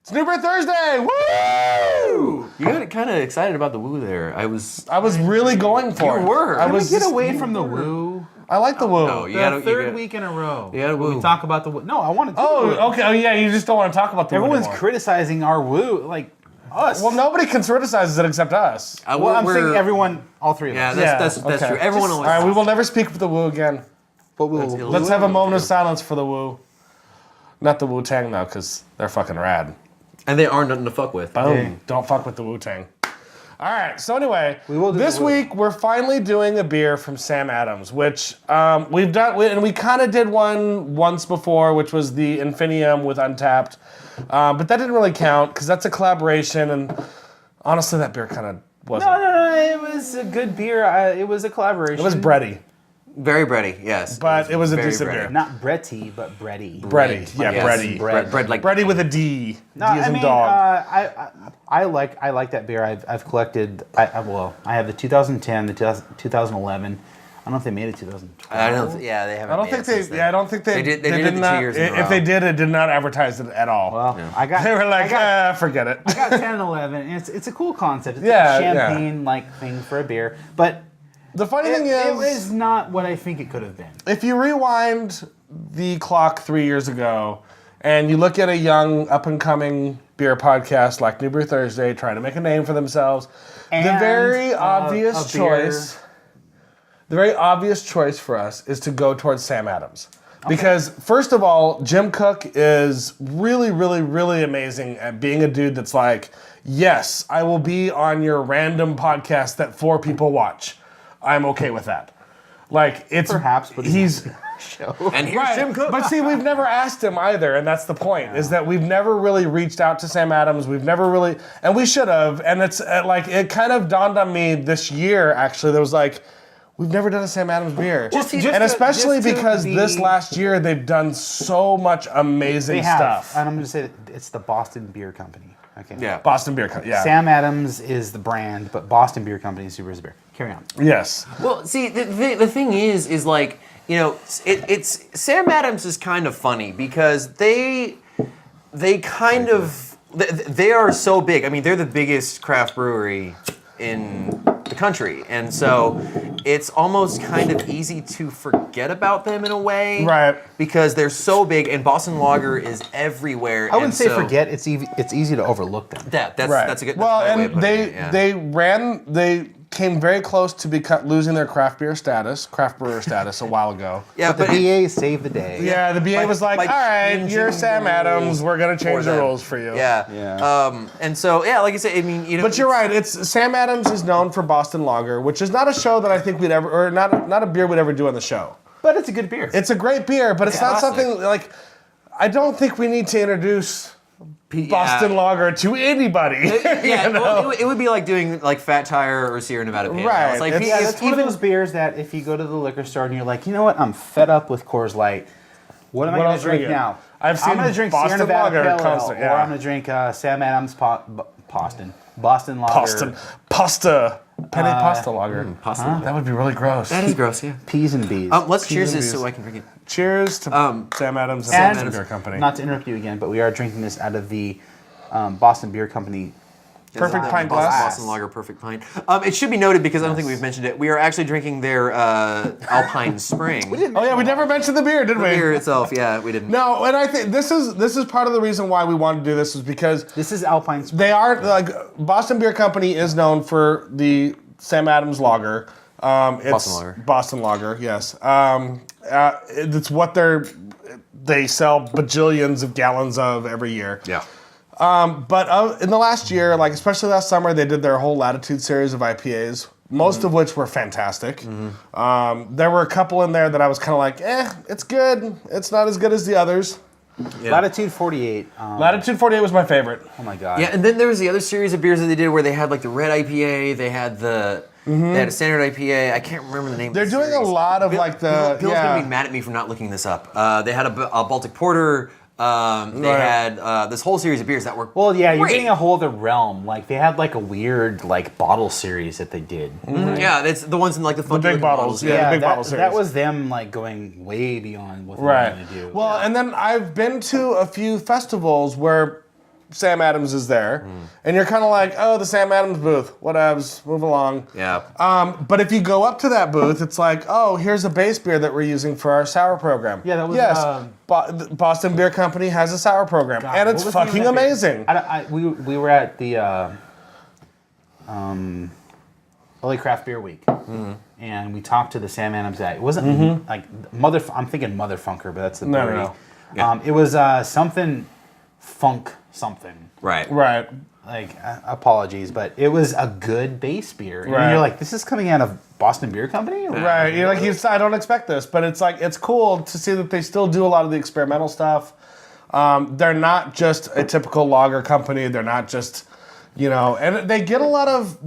It's New Beer Thursday! Woo! You got kind of excited about the woo there. I was really going for it. You were. I was Get just- away from the woo. I like the woo. No, you The gotta, third week in a row. You gotta woo. We talk about the woo. No, I want to do the woo. Oh, okay. Oh, yeah, you just don't want to talk about the woo Everyone's anymore. criticizing our woo, like us. Well, nobody can criticize it except us. Well, I'm saying everyone, all three of Yeah, us. that's okay. true. Everyone All always. right, we will never speak for the woo again. But we'll, That's Let's have a moment of silence for the woo. Not the Wu-tang, though, because they're fucking rad. And they are nothing to fuck with. Boom. Yeah. Don't fuck with the Wu-Tang. All right, so anyway, We will do this the woo. week we're finally doing a beer from Sam Adams, which we've done, and we kind of did one once before, which was the Infinium with Untapped, but that didn't really count because that's a collaboration, and honestly, that beer kind of wasn't. No, it was a good beer. It was a collaboration. It was bready, Very bready, yes. but it was a very decent bready. beer. Not Bretty, but bready. Bready, yeah, Yes. bready. Bread like Bready with a D. No, D as I in mean, dog. I like that beer. I've collected. I have the 2010, the 2011. I don't know if they made it 2012. I don't. Yeah, they haven't. I don't made think it since they. then. Yeah, I don't think they. They did it the 2 years in a If row. they did, it did not advertise it at all. Well, I got. They were like, I forget it. got 10 and 11. And it's a cool concept. It's Yeah, a yeah. champagne like thing for a beer, but The funny thing it is, was not what I think it could have been. if you rewind the clock 3 years ago, and you look at a young, up-and-coming beer podcast like New Beer Thursday trying to make a name for themselves, the And, very obvious a beer- choice, the very obvious choice for us is to go towards Sam Adams. Because, first of all, Jim Cook is really, really, really amazing at being a dude that's like, yes, I will be on your random podcast that 4 people watch. I'm okay with that. Like, it's... Perhaps, but he's... Show. And here's Right, Jim Cook. but see, we've never asked him either, and that's the point, is that we've never really reached out to Sam Adams. We've never really... And we should have, and it's like, it kind of dawned on me this year, actually, that was like, we've never done a Sam Adams beer. And especially because this last year, they've done so much amazing They have, stuff. and I'm going to say that it's the Boston Beer Company. Okay. Yeah. Boston Beer Company, yeah. Sam Adams is the brand, but Boston Beer Company is Super Beer. Carry on. Yes. Well, see, the thing is like, you know, it's Sam Adams is kind of funny because they kind of they are so big. I mean, they're the biggest craft brewery in the country, and so it's almost kind of easy to forget about them in a way, Right. Because they're so big, and Boston Lager is everywhere. I wouldn't and say so forget. It's easy to overlook them. That's Right. that's a good. Well, that's a good way of and putting it, yeah. they came very close to losing their craft brewer status a while ago. Yeah, But the BA saved the day. Yeah, the BA was like, by all right, changing you're Sam the Adams, rules we're going to change for the them. rules for you. Yeah. Yeah. And so, yeah, like I said, I mean, you know. But you're right, it's Sam Adams is known for Boston Lager, which is not a show that I think we'd ever, or not a beer we'd ever do on the show. But it's a good beer. It's a great beer, but it's not Classic. something like, I don't think we need to introduce Boston Lager to anybody. Yeah, you know? well, it would be like doing like Fat Tire or Sierra Nevada Pale. Right. It's like, It's- Yeah, it's that's one of those beers that if you go to the liquor store and you're like, you know what, I'm fed up with Coors Light. What am I What going else to are we drink getting? now? I've seen I'm going to drink Boston Sierra Nevada Lager Pale Ale, constant, or yeah. I'm going to drink Sam Adams Boston Lager. Pasta. Penny pasta lager. Pasta. That would be really gross. That is gross, yeah. Peas and bees. Let's cheers and this bees. so I can drink it. Cheers to Sam Adams and and Boston Beer Company. not to interrupt you again, but we are drinking this out of the Boston Beer Company. Perfect pint Boston, glass. Boston Lager, perfect pint. It should be noted because I don't think we've mentioned it. We are actually drinking their Alpine Spring. Oh yeah, we never mentioned the beer, did The we? beer itself, yeah, we didn't. No, and I think this is part of the reason why we wanted to do this is because This is Alpine Spring. they are like Boston Beer Company is known for the Sam Adams Lager. It's Boston Lager. Boston Lager, yes. It's what they sell bajillions of gallons of every year. Yeah. But in the last year, like especially last summer, they did their whole Latitude series of IPAs, most of which were fantastic. There were a couple in there that I was kind of like, it's good. It's not as good as the others. Yeah. Latitude 48. Latitude 48 was my favorite. Oh my god. Yeah, and then there was the other series of beers that they did where they had like the red IPA, they had the they had a standard IPA. I can't remember the name. They're of the doing a series. lot of like the Bill's yeah. gonna be mad at me for not looking this up. They had a Baltic Porter. They Right. had this whole series of beers that were Well, yeah, you're great. getting a whole other realm. Like they had like a weird like bottle series that they did. Yeah, that's the ones in like the funky big looking bottles, yeah. Yeah, the big that, bottle series. that was them like going way beyond what they were Right. going to do. Well, and then I've been to a few festivals where Sam Adams is there, and you're kind of like, oh, the Sam Adams booth, whatevs, move along. Yeah. But if you go up to that booth, it's like, oh, here's a base beer that we're using for our sour program. Yeah, that was, yes. Boston Beer Company has a sour program, God, and it's what was the name fucking of that beer? amazing. We were at the LA Craft Beer Week, and we talked to the Sam Adams guy. It wasn't like I'm thinking Motherfunker, but that's the brewery. No. Yeah. It was something funk something. Right. Right. Like apologies, but it was a good base beer. And Right. you're like, this is coming out of Boston Beer Company? Right. You're like, I don't expect this, but it's like, it's cool to see that they still do a lot of the experimental stuff. They're not just a typical lager company. They're not just, and they get a lot of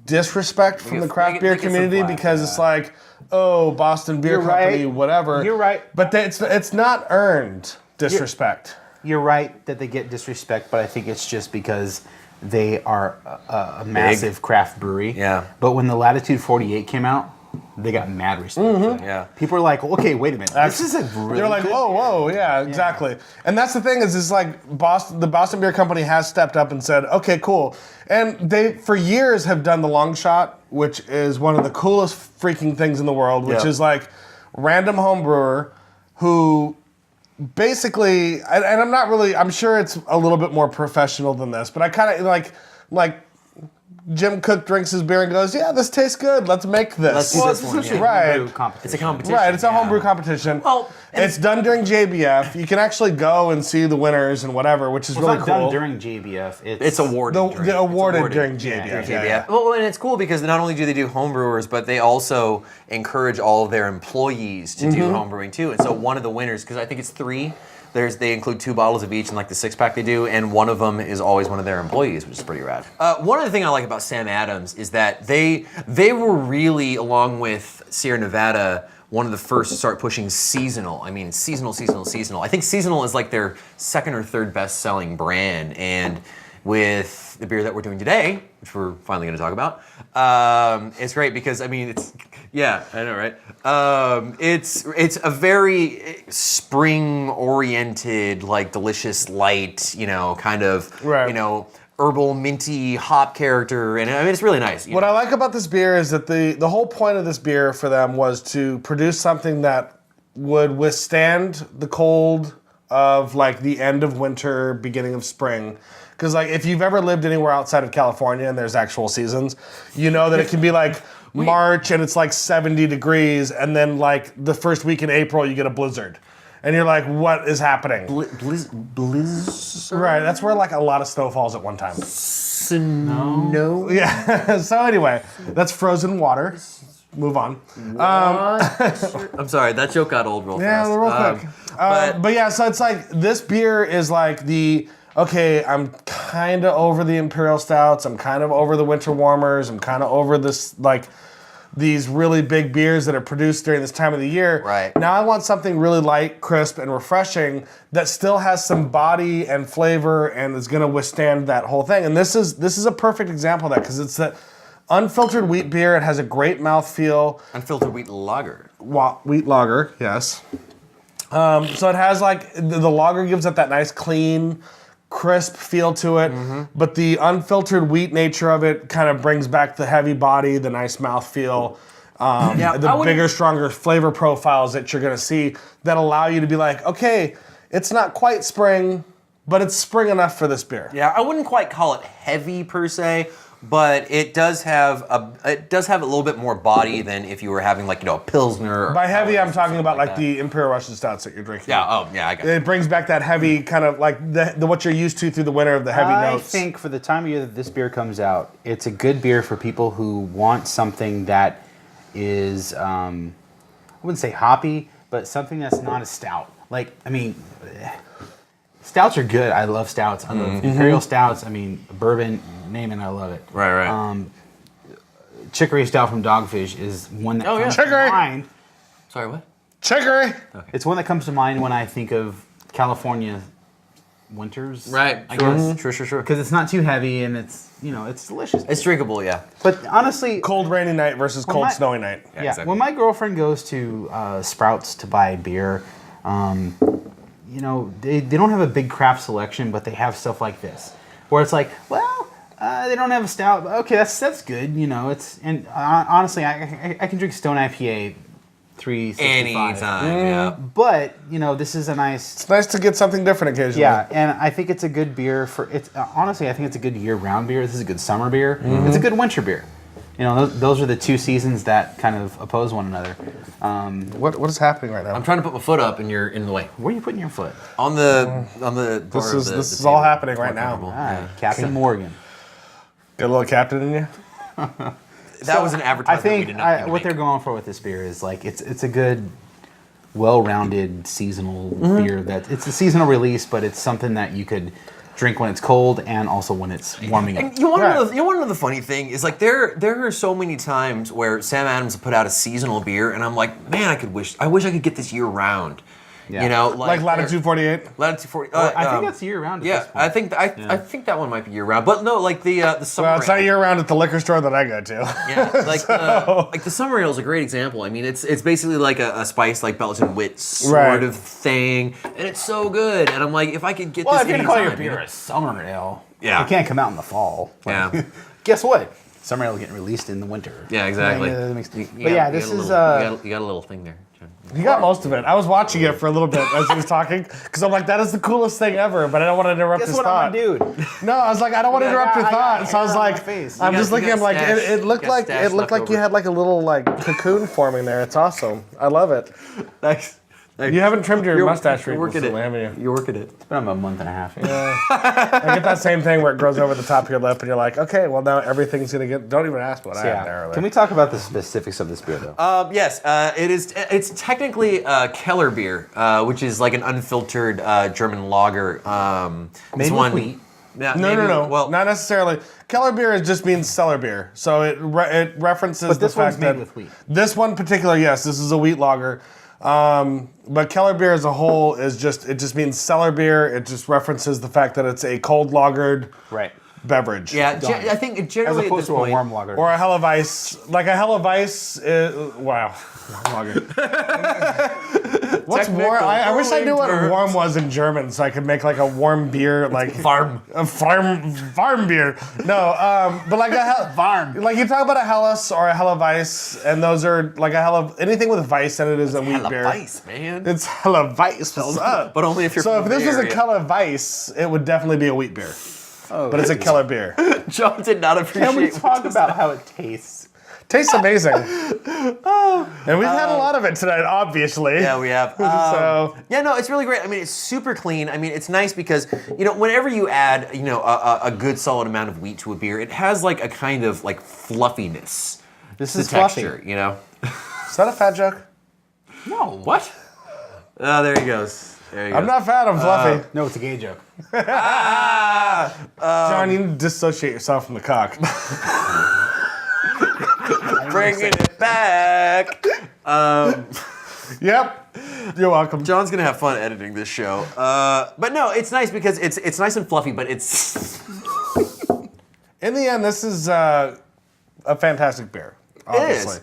disrespect from the craft beer community because it's like, oh, Boston Beer Company, whatever. You're right. But it's not earned disrespect. You're right that they get disrespect, but I think it's just because they are a massive craft brewery. Yeah. But when the Latitude 48 came out, they got mad respect. Yeah. People are like, okay, wait a minute. This is a really They're like, good whoa, yeah, exactly. And that's the thing is like the Boston Beer Company has stepped up and said, okay, cool. And they, for years, have done the long shot, which is one of the coolest freaking things in the world, which is like random home brewer who basically, and I'm sure it's a little bit more professional than this, but I kind of like Jim Cook drinks his beer and goes, yeah, this tastes good. Let's make this. Let's do Well, this it's one. essentially Yeah. Right. a homebrew competition. It's a competition. Right, it's a homebrew competition. Well, and it's done during JBF. You can actually go and see the winners and whatever, which is It's really not cool. done during JBF. It's awarded. The awarded during JBF. Yeah. Yeah. Well, and it's cool because not only do they do homebrewers, but they also encourage all of their employees to do homebrewing too. And so one of the winners, because I think it's 3, they include 2 bottles of each in like the 6-pack they do, and one of them is always one of their employees, which is pretty rad. One other thing I like about Sam Adams is that they were really, along with Sierra Nevada, one of the first to start pushing seasonal. I mean, seasonal. I think seasonal is like their 2nd or 3rd best-selling brand, and with the beer that we're doing today, which we're finally going to talk about, it's great because I mean it's I know, right? It's a very spring-oriented, like delicious, light, kind of herbal, minty hop character, and I mean it's really nice. What I like about this beer is that the whole point of this beer for them was to produce something that would withstand the cold of like the end of winter, beginning of spring. Because like if you've ever lived anywhere outside of California and there's actual seasons, you know that it can be like March and it's like 70 degrees, and then like the first week in April you get a blizzard. And you're like, what is happening? Blizzard? Right, that's where like a lot of snow falls at one time. No. Yeah, so anyway, that's frozen water. Move on. I'm sorry, that joke got old real fast. Yeah, real quick. But yeah, so it's like this beer is like okay, I'm kind of over the Imperial Stouts. I'm kind of over the Winter Warmers. I'm kind of over this, like, these really big beers that are produced during this time of the year. Right. Now I want something really light, crisp, and refreshing that still has some body and flavor and is going to withstand that whole thing. And this is a perfect example of that because it's that unfiltered wheat beer. It has a great mouthfeel. Unfiltered wheat lager. Wheat lager, yes. So it has like, the lager gives it that nice clean, crisp feel to it, but the unfiltered wheat nature of it kind of brings back the heavy body, the nice mouthfeel, the bigger, stronger flavor profiles that you're going to see that allow you to be like, okay, it's not quite spring, but it's spring enough for this beer. Yeah, I wouldn't quite call it heavy per se, but it does have a little bit more body than if you were having like a Pilsner. Or By heavy, I'm or talking about something like the Imperial Russian Stouts that you're drinking. Yeah. Oh, yeah. I got it. It brings back that heavy kind of like the what you're used to through the winter of the heavy I notes. think for the time of year that this beer comes out, it's a good beer for people who want something that is, I wouldn't say hoppy, but something that's not a stout. Like, I mean, stouts are good. I love stouts. I love Imperial Stouts. I mean, bourbon, name it, I love it. Right. Chicory Stout from Dogfish is one that comes Chicory. to mind. Sorry, what? Chicory. It's one that comes to mind when I think of California winters. Right. I Sure. guess. Because it's not too heavy and it's it's delicious. It's drinkable, yeah. But honestly, Cold rainy night versus cold snowy night. yeah, exactly. when my girlfriend goes to Sprouts to buy beer, they don't have a big craft selection, but they have stuff like this, where it's like, well, they don't have a stout, but okay, that's good. Honestly, I can drink Stone IPA 365 anytime. Yeah. But this is a nice. It's nice to get something different occasionally. Yeah, and I think it's a good beer for it's. Honestly, I think it's a good year-round beer. This is a good summer beer. Mm-hmm. It's a good winter beer. Those are the two seasons that kind of oppose one another. What is happening right now? I'm trying to put my foot up, and you're in the way. Where are you putting your foot? On the This is all happening right now. All right, Captain Morgan. Got a little captain in you? That was an advertisement. I think we did not need to what make. they're going for with this beer is like it's a good, well-rounded seasonal beer. That it's a seasonal release, but it's something that you could drink when it's cold and also when it's warming up. And you want to know the funny thing is like there are so many times where Sam Adams put out a seasonal beer, and I'm like, man, I wish I could get this year round. Yeah. Like Latitude 48? Latitude 48. I think that's year round. Yeah, I think I think that one might be year round, but no, like the summer. Well, it's not year round at the liquor store that I go to. Yeah, like like the summer ale is a great example. I mean, it's basically like a spice like Belgian wit sort of thing, and it's so good. And I'm like, if I could get Well, this if you're anytime, gonna call your beer a summer ale, Yeah. it can't come out in the fall. Yeah. Guess what? Summer ale is getting released in the winter. Yeah, exactly. This is. you got a little thing there. John. He got most of it. I was watching it for a little bit as he was talking because I'm like, that is the coolest thing ever, but I don't want to interrupt Guess his what thought. I'm gonna do? No, I was like, I don't want to interrupt your thought. So I was like, I'm just looking. I'm like, it looked like you had like a little like cocoon forming there. It's awesome. I love it. Thanks. You haven't trimmed your mustache You're working recently, have you? You're working it. It's been about a month and a half. I get that same thing where it grows over the top of your lip, and you're like, okay, well now everything's gonna get. Don't even ask what I had there earlier. Can we talk about the specifics of this beer, though? Yes, it is. It's technically Keller beer, which is like an unfiltered German lager. Made with wheat. Yeah, No. Well, not necessarily. Keller beer just means cellar beer, so it references But this the fact one's made that with wheat. This one particular, yes, this is a wheat lager. But Keller beer as a whole it just means cellar beer. It just references the fact that it's a cold lagered Right. beverage. yeah, I think As generally at opposed this to a point, warm lager. Or a Helleweisse. Like a Helleweisse is, wow. Lager. What's warm? I wish I knew what warm was in German so I could make like a warm beer like Farm. A farm beer. No, but like a Farm. Like you talk about a Helles or a Helleweisse, and those are like anything with Weiss in it is a wheat beer. Helleweisse, man. It's Helleweisse. What's up? But only if you're So from if this the was a area. Keller Weiss, it would definitely be a wheat beer. But it's a Keller beer. John did not appreciate. Can we talk about how it tastes? Tastes amazing. And we've had a lot of it tonight, obviously. Yeah, we have. So Yeah, no, it's really great. I mean, it's super clean. I mean, it's nice because, whenever you add, a good solid amount of wheat to a beer, it has like a kind of like fluffiness. This to is fluffy. texture, is that a fat joke? No. What? Oh, there he goes. There he goes. I'm not fat, I'm fluffy. No, it's a gay joke. John, you need to dissociate yourself from the cock. Bringing it back. Yep. You're welcome. John's gonna have fun editing this show. But no, it's nice because it's nice and fluffy, but it's In the end, this is a fantastic beer, obviously.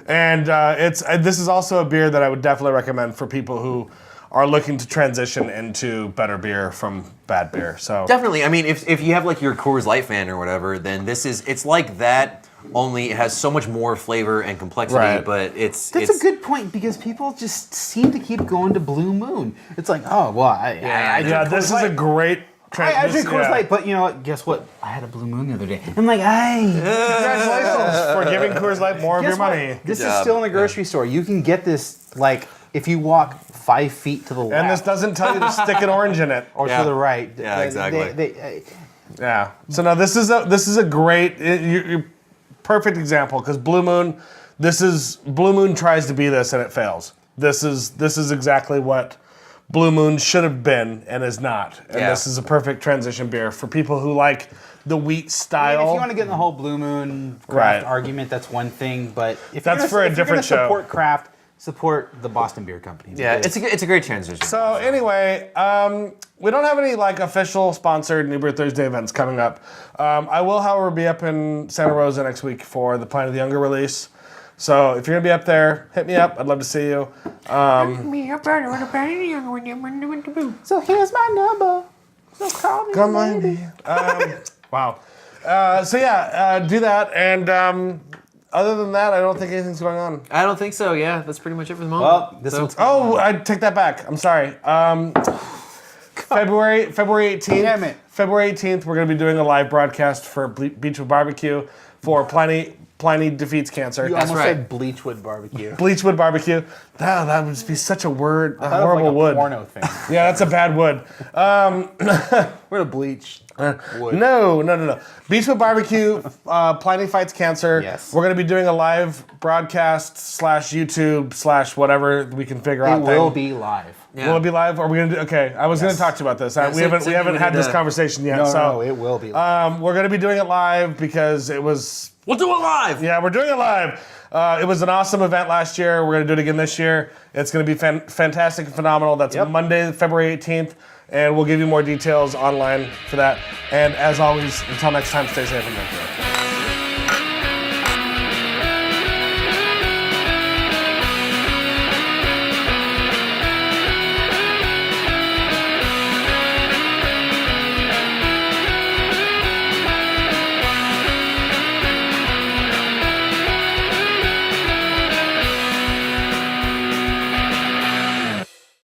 And this is also a beer that I would definitely recommend for people who are looking to transition into better beer from bad beer. So definitely. I mean, if you have like your Coors Light fan or whatever, then it's like that. Only it has so much more flavor and complexity, Right. but That's it's a good point because people just seem to keep going to Blue Moon. It's like, oh, well, I drink this is Coors a Light. great I drink Coors yeah. Light, but you know what? Guess what? I had a Blue Moon the other day. I'm like, hey. Congratulations for giving Coors Light more of your Guess what? money. This is job. still in the grocery store. You can get this, like, if you walk 5 feet to the left. And this doesn't tell you to stick an orange in it. or Yeah. to the right. Yeah, exactly. Yeah. So no, this is a great perfect example because Blue Moon tries to be this and it fails. This is exactly what Blue Moon should have been and is not. And Yeah. this is a perfect transition beer for people who like the wheat style. I mean, if you want to get in the whole Blue Moon craft Right. argument, that's one thing. But if That's you're for a if you're different gonna show. support craft, support the Boston Beer Company. yeah, because- it's a great transition. So anyway, we don't have any like official sponsored New Beer Thursday events coming up. I will, however, be up in Santa Rosa next week for the Pliny the Younger release. So if you're gonna be up there, hit me up. I'd love to see you. So here's my number. So call me. Come on, baby. Wow. Do that. And other than that, I don't think anything's going on. I don't think so. Yeah, that's pretty much it for the moment. Well, this one's I take that back. I'm sorry. February 18th. Damn it. February 18th, we're going to be doing a live broadcast for Beachwood Barbecue for Pliny Defeats Cancer. You almost right. said Bleachwood Barbecue. Bleachwood Barbecue. That would be such a word, a horrible like a wood. porno thing. Yeah, that's a bad wood. We're a bleach. Wood. No. Beachwood Barbecue, Pliny Fights Cancer. Yes. We're going to be doing a live broadcast /YouTube/ whatever we can figure out. It will be live. Yeah. Will it be live? Are we going to do? Okay, I was going to talk to you about this. We haven't had this conversation yet. No, it will be live. We're going to be doing it live because it was. We'll do it live. Yeah, we're doing it live. It was an awesome event last year. We're going to do it again this year. It's going to be fantastic and phenomenal. That's Monday, February 18th, and we'll give you more details online for that. And as always, until next time, stay safe and drink beer.